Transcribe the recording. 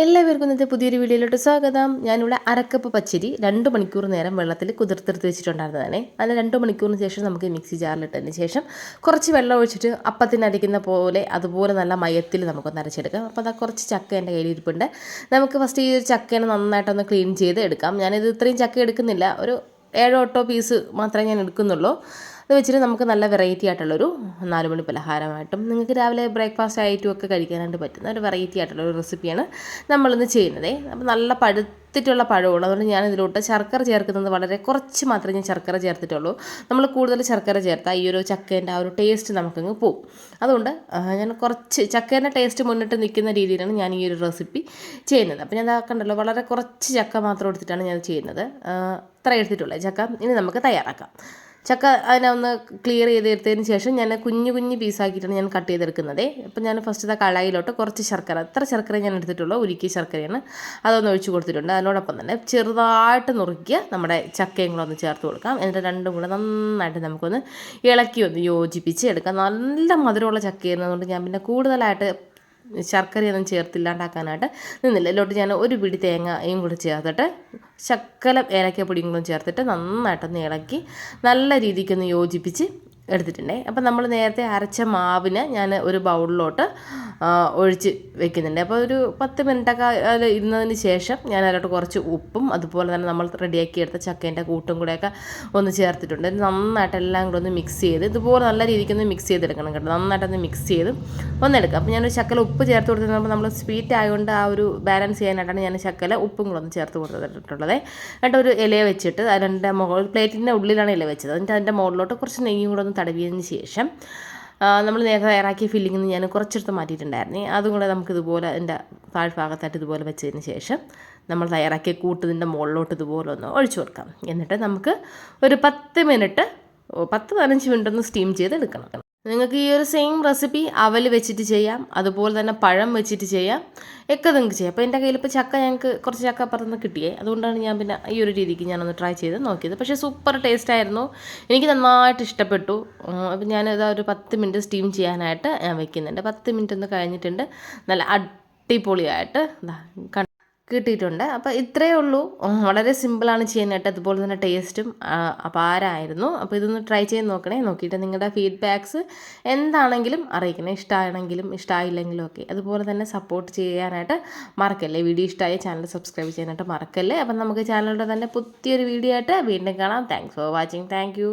എല്ലാവർക്കും ഇന്നത്തെ പുതിയൊരു വീഡിയോയിലോട്ട് സ്വാഗതം. ഞാനിവിടെ അരക്കപ്പ് പച്ചരി 2 മണിക്കൂർ നേരം വെള്ളത്തിൽ കുതിർത്തെടുത്ത് വെച്ചിട്ടുണ്ടായിരുന്നതാണ്. അതിന് 2 മണിക്കൂറിന് ശേഷം നമുക്ക് മിക്സി ജാറിലിട്ടതിന് ശേഷം കുറച്ച് വെള്ളം ഒഴിച്ചിട്ട് അപ്പത്തിന് അരയ്ക്കുന്ന പോലെ അതുപോലെ നല്ല മയത്തിൽ നമുക്കൊന്ന് അരച്ചെടുക്കാം. അപ്പോൾ അതാ കുറച്ച് ചക്ക എൻ്റെ കയ്യിലിരിപ്പുണ്ട്. നമുക്ക് ഫസ്റ്റ് ഈ ഒരു ചക്കേനെ നന്നായിട്ടൊന്ന് ക്ലീൻ ചെയ്ത് എടുക്കാം. ഞാനിത് ഇത്രയും ചക്ക എടുക്കുന്നില്ല, ഒരു 7-8 പീസ് മാത്രമേ ഞാൻ എടുക്കുന്നുള്ളൂ. അത് വെച്ചിട്ട് നമുക്ക് നല്ല വെറൈറ്റി ആയിട്ടുള്ളൊരു 4 മണി പലഹാരമായിട്ടും നിങ്ങൾക്ക് രാവിലെ ബ്രേക്ക്ഫാസ്റ്റ് ആയിട്ടും ഒക്കെ കഴിക്കാനായിട്ട് പറ്റുന്ന ഒരു വെറൈറ്റി ആയിട്ടുള്ളൊരു റെസിപ്പിയാണ് നമ്മളിന്ന് ചെയ്യുന്നത്. അപ്പോൾ നല്ല പഴുത്തിട്ടുള്ള പഴമുള്ളൂ, അതുകൊണ്ട് ഞാൻ ഇതിലോട്ട് ശർക്കര ചേർക്കുന്നത് വളരെ കുറച്ച് മാത്രമേ ഞാൻ ശർക്കര ചേർത്തിട്ടുള്ളൂ. നമ്മൾ കൂടുതൽ ശർക്കര ചേർത്താൽ ഈ ഒരു ചക്കേൻ്റെ ആ ഒരു ടേസ്റ്റ് നമുക്കങ്ങ് പോകും. അതുകൊണ്ട് ഞാൻ കുറച്ച് ചക്കേൻ്റെ ടേസ്റ്റ് മുന്നിട്ട് നിൽക്കുന്ന രീതിയിലാണ് ഞാൻ ഈ ഒരു റെസിപ്പി ചെയ്യുന്നത്. അപ്പോൾ ഞാൻ കണ്ടല്ലോ, വളരെ കുറച്ച് ചക്ക മാത്രം എടുത്തിട്ടാണ് ഞാൻ ചെയ്യുന്നത്. ഇത്ര എടുത്തിട്ടുള്ളത് ചക്ക. ഇനി നമുക്ക് തയ്യാറാക്കാം. ചക്ക അതിനെ ഒന്ന് ക്ലിയർ ചെയ്തെടുത്തതിന് ശേഷം ഞാൻ കുഞ്ഞു കുഞ്ഞു പീസാക്കിയിട്ടാണ് ഞാൻ കട്ട് ചെയ്തെടുക്കുന്നത്. അപ്പോൾ ഞാൻ ഫസ്റ്റ് കടായിലോട്ട് കുറച്ച് ശർക്കര, ഇത്ര ശർക്കര ഞാൻ എടുത്തിട്ടുള്ളൂ, ഉരുക്കിയ ശർക്കരയാണ്, അതൊന്ന് ഒഴിച്ച് കൊടുത്തിട്ടുണ്ട്. അതിനോടൊപ്പം തന്നെ ചെറുതായിട്ട് നുറുക്കിയ നമ്മുടെ ചക്കയും കൂടെ ഒന്ന് ചേർത്ത് കൊടുക്കാം. എന്നിട്ട് രണ്ടും കൂടെ നന്നായിട്ട് നമുക്കൊന്ന് ഇളക്കി ഒന്ന് യോജിപ്പിച്ച് എടുക്കാം. നല്ല മധുരമുള്ള ചക്കയായിരുന്നതുകൊണ്ട് ഞാൻ പിന്നെ കൂടുതലായിട്ട് ശർക്കരയൊന്നും ചേർത്തില്ലാണ്ടാക്കാനായിട്ട് നിന്നില്ല. ഇതിലോട്ട് ഞാൻ ഒരു പിടി തേങ്ങയും കൂടി ചേർത്തിട്ട് ശക്കലം ഏലക്കപ്പൊടിയും കൂടി ചേർത്തിട്ട് നന്നായിട്ടൊന്ന് ഇളക്കി നല്ല രീതിക്കൊന്ന് യോജിപ്പിച്ച് എടുത്തിട്ടുണ്ടേ. അപ്പം നമ്മൾ നേരത്തെ അരച്ച മാവിന് ഞാൻ ഒരു ബൗളിലോട്ട് ഒഴിച്ച് വെക്കുന്നുണ്ട്. അപ്പോൾ ഒരു 10 മിനിറ്റൊക്കെ അതിൽ ഇരുന്നതിന് ശേഷം ഞാൻ അതിലോട്ട് കുറച്ച് ഉപ്പും അതുപോലെ തന്നെ നമ്മൾ റെഡിയാക്കി എടുത്ത ചക്കേൻ്റെ കൂട്ടും കൂടെയൊക്കെ ഒന്ന് ചേർത്തിട്ടുണ്ട്. നന്നായിട്ട് എല്ലാം കൂടെ ഒന്ന് മിക്സ് ചെയ്ത് ഇതുപോലെ നല്ല രീതിക്കൊന്ന് മിക്സ് ചെയ്തെടുക്കണം കേട്ടോ. നന്നായിട്ടൊന്ന് മിക്സ് ചെയ്ത് ഒന്നെടുക്കാം. അപ്പോൾ ഞാനൊരു ശക്കല ഉപ്പ് ചേർത്ത് കൊടുത്തിട്ട് നമ്മൾ സ്വീറ്റ് ആയതുകൊണ്ട് ആ ഒരു ബാലൻസ് ചെയ്യാനായിട്ടാണ് ഞാൻ ശക്കല ഉപ്പും കൂടെ ഒന്ന് ചേർത്ത് കൊടുത്തിട്ടുള്ളത്. എന്നിട്ട് ഒരു ഇല വെച്ചിട്ട് അതിൻ്റെ മുകളിൽ പ്ലേറ്റിൻ്റെ ഉള്ളിലാണ് ഇല വെച്ചത്. എന്നിട്ട് അതിൻ്റെ മുകളിലോട്ട് കുറച്ച് നെയ്യും കൂടെ ഒന്ന് തടവിയതിന് ശേഷം നമ്മൾ നേരത്തെ തയ്യാറാക്കിയ ഫില്ലിങ്ങിൽ നിന്ന് ഞാൻ കുറച്ചെടുത്ത് മാറ്റിയിട്ടുണ്ടായിരുന്നു. അതും കൂടെ നമുക്കിതുപോലെ എൻ്റെ താഴ്ഭാഗത്തായിട്ട് ഇതുപോലെ വെച്ചതിന് ശേഷം നമ്മൾ തയ്യാറാക്കിയ കൂട്ടതിൻ്റെ മുകളിലോട്ട് ഇതുപോലെ ഒന്ന് ഒഴിച്ചു കൊടുക്കാം. എന്നിട്ട് നമുക്ക് ഒരു 10-15 മിനിറ്റ് ഒന്ന് സ്റ്റീം ചെയ്തെടുക്കണം. നിങ്ങൾക്ക് ഈ ഒരു സെയിം റെസിപ്പി അവൽ വെച്ചിട്ട് ചെയ്യാം, അതുപോലെ തന്നെ പഴം വെച്ചിട്ട് ചെയ്യാം, ഒക്കെ നിങ്ങൾക്ക് ചെയ്യാം. അപ്പോൾ എൻ്റെ കയ്യിൽ ഇപ്പോൾ ചക്ക, ഞങ്ങൾക്ക് കുറച്ച് ചക്ക അപ്പുറത്തുനിന്ന് കിട്ടിയേ, അതുകൊണ്ടാണ് ഞാൻ പിന്നെ ഈ ഒരു രീതിക്ക് ഞാനൊന്ന് ട്രൈ ചെയ്ത് നോക്കിയത്. പക്ഷേ സൂപ്പർ ടേസ്റ്റ് ആയിരുന്നു, എനിക്ക് നന്നായിട്ട് ഇഷ്ടപ്പെട്ടു. അപ്പോൾ ഞാനിതാ ഒരു 10 മിനിറ്റ് സ്റ്റീം ചെയ്യാനായിട്ട് ഞാൻ വെക്കുന്നുണ്ട്. 10 മിനിറ്റ് ഒന്ന് കഴിഞ്ഞിട്ടുണ്ട്, നല്ല അടിപൊളിയായിട്ട് കിട്ടിയിട്ടുണ്ട്. അപ്പോൾ ഇത്രയേ ഉള്ളൂ, വളരെ സിമ്പിളാണ് ചെയ്യാനായിട്ട്, അതുപോലെ തന്നെ ടേസ്റ്റും അപാരമായിരുന്നു. അപ്പോൾ ഇതൊന്ന് ട്രൈ ചെയ്ത് നോക്കണേ. നോക്കിയിട്ട് നിങ്ങളുടെ ഫീഡ്ബാക്ക്സ് എന്താണെങ്കിലും അറിയിക്കണേ. ഇഷ്ടമാണെങ്കിലും ഇഷ്ടമായില്ലെങ്കിലും ഒക്കെ. അതുപോലെ തന്നെ സപ്പോർട്ട് ചെയ്യാനായിട്ട് മറക്കല്ലേ. വീഡിയോ ഇഷ്ടമായ ചാനൽ സബ്സ്ക്രൈബ് ചെയ്യാനായിട്ട് മറക്കല്ലേ. അപ്പം നമുക്ക് ചാനലിൻ്റെ തന്നെ പുതിയൊരു വീഡിയോ ആയിട്ട് വീണ്ടും കാണാം. Thanks for watching. Thank you.